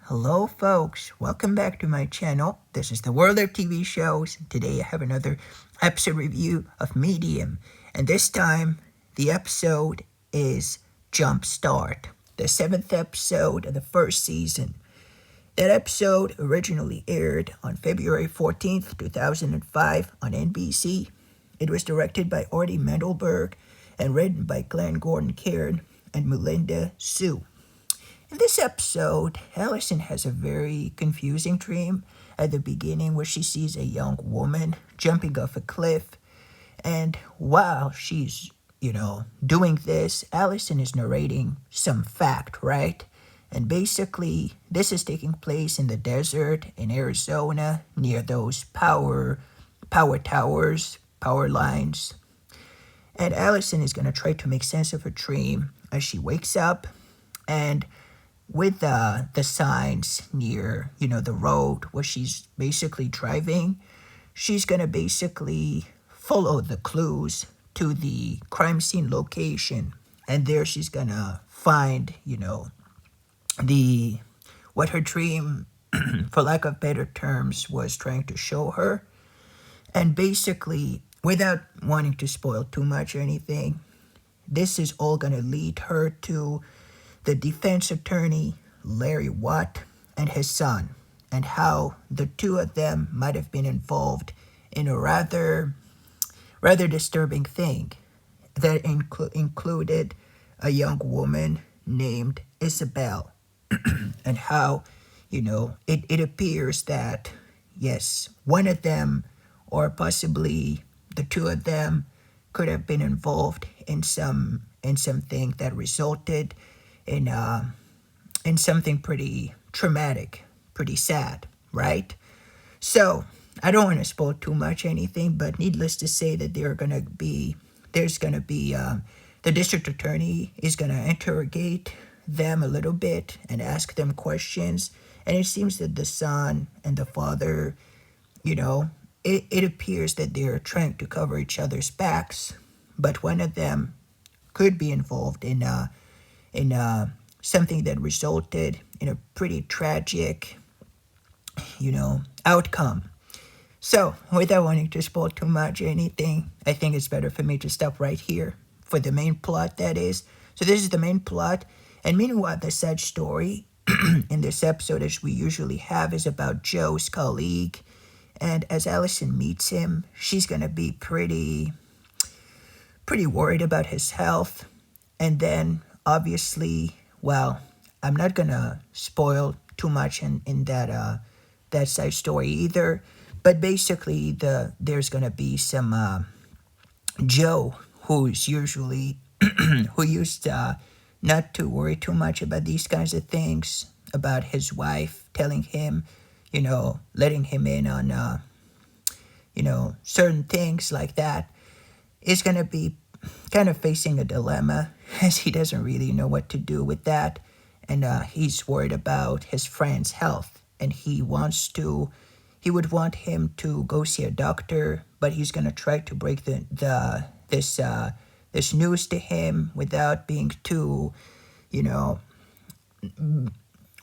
Hello, folks. Welcome back to my channel. This is the World of TV Shows. Today I have another episode review of Medium. And this time, the episode is Jumpstart, the seventh episode of the first season. That episode originally aired on February 14th, 2005 on NBC. It was directed by Artie Mendelberg and written by Glenn Gordon Cairn and Melinda Sue. In this episode, Allison has a very confusing dream at the beginning where she sees a young woman jumping off a cliff. And while she's, doing this, Allison is narrating some fact, right? And basically, this is taking place in the desert in Arizona near those power towers, power lines. And Allison is going to try to make sense of her dream as she wakes up and with the signs near, the road where she's basically driving, she's going to basically follow the clues to the crime scene location. And there she's going to find, the what her dream, for lack of better terms, was trying to show her. And basically, without wanting to spoil too much or anything, this is all going to lead her to the defense attorney, Larry Watt, and his son, and how the two of them might have been involved in a rather disturbing thing that included a young woman named Isabel, and how, it appears that, yes, one of them, or possibly the two of them, could have been involved in something that resulted in something pretty traumatic, pretty sad, right? So I don't want to spoil too much anything, but needless to say that the district attorney is gonna interrogate them a little bit and ask them questions, and it seems that the son and the father, it appears that they're trying to cover each other's backs, but one of them could be involved in something that resulted in a pretty tragic, outcome. So, without wanting to spoil too much or anything, I think it's better for me to stop right here for the main plot, that is. So this is the main plot, and meanwhile, the side story in this episode, as we usually have, is about Joe's colleague. And as Allison meets him, she's gonna be pretty worried about his health. And then, obviously, well, I'm not gonna spoil too much in that side story either. But basically, there's gonna be some Joe, who's usually who used not to worry too much about these kinds of things, about his wife telling him, letting him in on certain things like that, is gonna be kind of facing a dilemma as he doesn't really know what to do with that, and he's worried about his friend's health, and he would want him to go see a doctor, but he's gonna try to break this news to him without being too,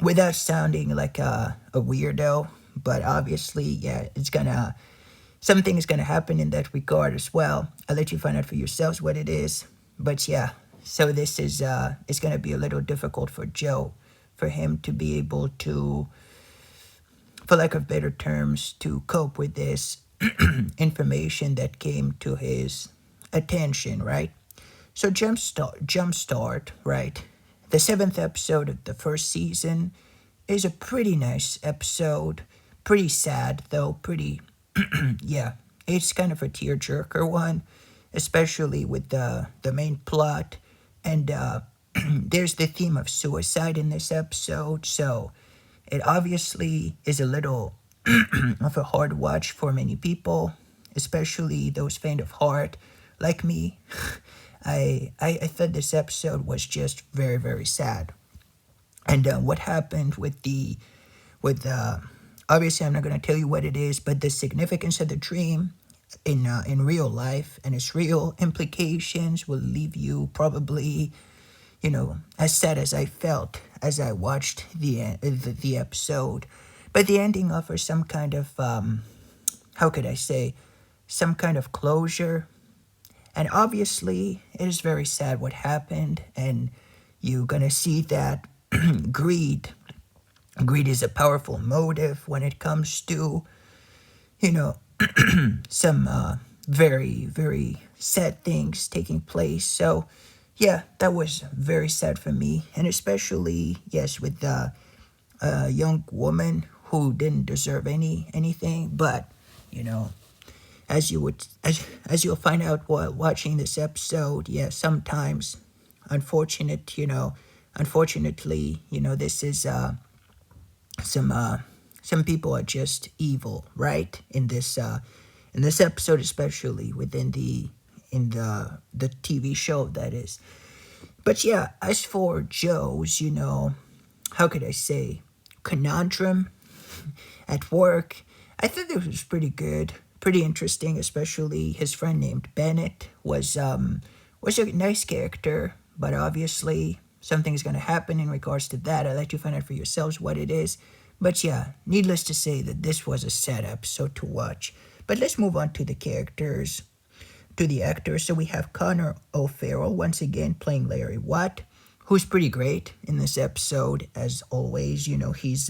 without sounding like a weirdo. But obviously, yeah, something is gonna happen in that regard as well. I'll let you find out for yourselves what it is. But yeah, so this is it's gonna be a little difficult for Joe, for him to be able to, for lack of better terms, to cope with this information that came to his attention, right? So Jumpstart, right? The seventh episode of the first season is a pretty nice episode. Pretty sad though, yeah, it's kind of a tearjerker one, especially with the main plot. And there's the theme of suicide in this episode, so it obviously is a little of a hard watch for many people, especially those faint of heart like me. I thought this episode was just very, very sad. And what happened with obviously I'm not going to tell you what it is, but the significance of the dream in real life and its real implications will leave you probably, as sad as I felt as I watched the episode. But the ending offers some kind of how could I say, some kind of closure. And obviously, it is very sad what happened, and you're gonna see that greed. Greed is a powerful motive when it comes to, you know, some very, very sad things taking place. So, yeah, that was very sad for me, and especially yes, with the young woman who didn't deserve anything, but you know, as you'll find out while watching this episode, yeah, sometimes, unfortunately, this is some some people are just evil, right? In this episode, especially within the TV show that is. But yeah, as for Joe's, how could I say, conundrum at work, I thought this was pretty good, pretty interesting. Especially his friend named Bennett was a nice character, but obviously something's gonna happen in regards to that. I'll let you find out for yourselves what it is. But yeah, needless to say that this was a sad episode to watch. But let's move on to the characters, to the actors. So we have Connor O'Farrell once again playing Larry Watt, who's pretty great in this episode as always. He's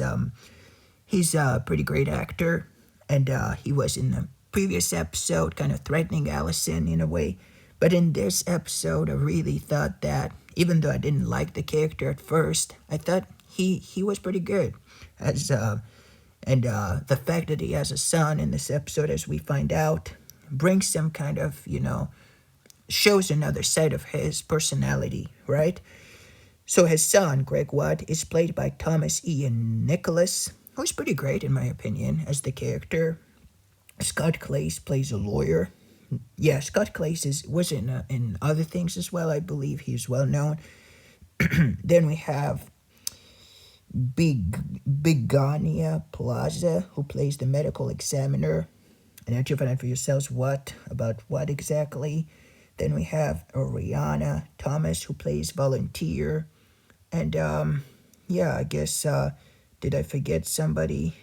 a pretty great actor, and he was in the previous episode kind of threatening Allison in a way. But in this episode, I really thought that even though I didn't like the character at first, I thought he was pretty good. As and the fact that he has a son in this episode, as we find out, brings some kind of shows another side of his personality, right? So his son, Greg Watt, is played by Thomas Ian Nicholas, who's pretty great in my opinion as the character. Scott Clace plays a lawyer. Yeah, Scott Clace was in other things as well. I believe he's well known. Then we have Bigania Plaza, who plays the medical examiner. And actually find out for yourselves about what exactly. Then we have Ariana Thomas, who plays volunteer. And yeah, I guess did I forget somebody?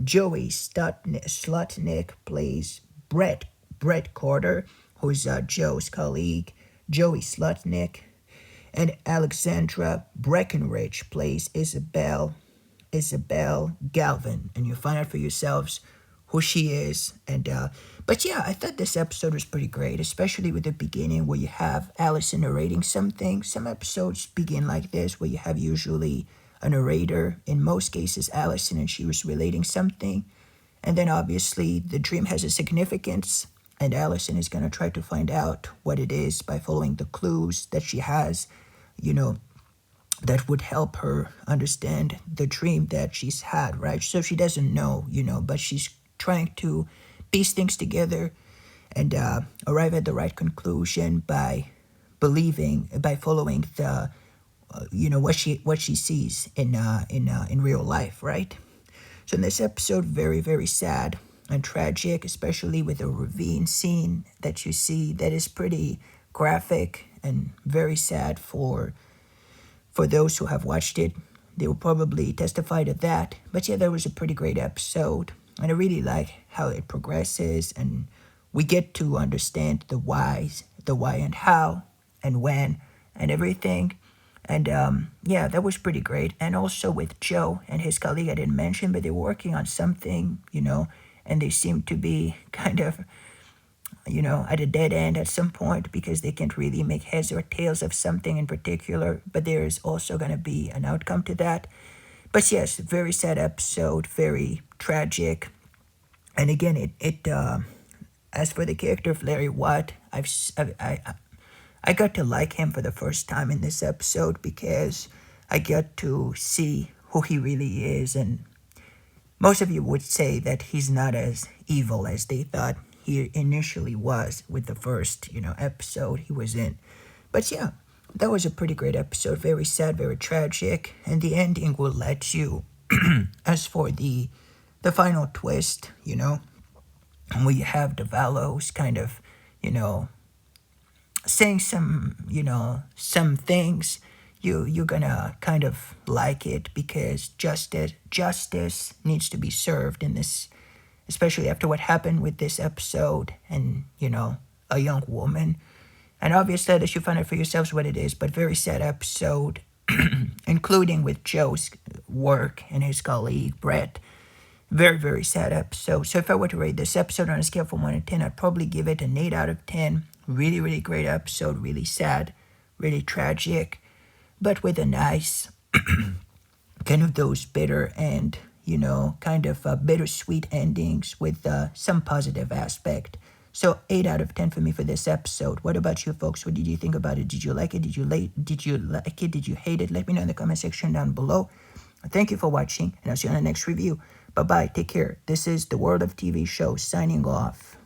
Joey Slotnick plays Brett Carter, who's Joe's colleague. Joey Slotnick. And Alexandra Breckenridge plays Isabel Galvin. And you'll find out for yourselves who she is. And but yeah, I thought this episode was pretty great, especially with the beginning where you have Allison narrating something. Some episodes begin like this, where you have usually a narrator, in most cases Allison, and she was relating something. And then obviously the dream has a significance, and Allison is going to try to find out what it is by following the clues that she has, that would help her understand the dream that she's had, right? So she doesn't know, but she's trying to piece things together and arrive at the right conclusion by following the what she sees in real life, right? So in this episode, very, very sad and tragic, especially with the ravine scene that you see, that is pretty graphic and very sad for those who have watched it. They will probably testify to that. But yeah, that was a pretty great episode, and I really like how it progresses, and we get to understand the why and how and when and everything. And yeah, that was pretty great. And also with Joe and his colleague, I didn't mention, but they were working on something, and they seem to be kind of, at a dead end at some point because they can't really make heads or tails of something in particular. But there is also going to be an outcome to that. But yes, very sad episode, very tragic. And again, as for the character of Larry Watt, I got to like him for the first time in this episode because I got to see who he really is. And most of you would say that he's not as evil as they thought he initially was with the first, episode he was in. But yeah, that was a pretty great episode. Very sad, very tragic. And the ending will let you, as for the final twist, where you have Davalos kind of, saying some things, you're gonna kind of like it, because justice needs to be served in this, especially after what happened with this episode, and a young woman. And obviously that you find out for yourselves what it is, but very sad episode, including with Joe's work and his colleague Brett. Very, very sad episode. So if I were to rate this episode on a scale from 1 to 10, I'd probably give it an 8 out of 10. Really, really great episode. Really sad. Really tragic. But with a nice, kind of those bitter and, kind of bittersweet endings with some positive aspect. So 8 out of 10 for me for this episode. What about you folks? What did you think about it? Did you like it? Did you like it? Did you hate it? Let me know in the comment section down below. Thank you for watching, and I'll see you on the next review. Bye-bye. Take care. This is The World of TV Show signing off.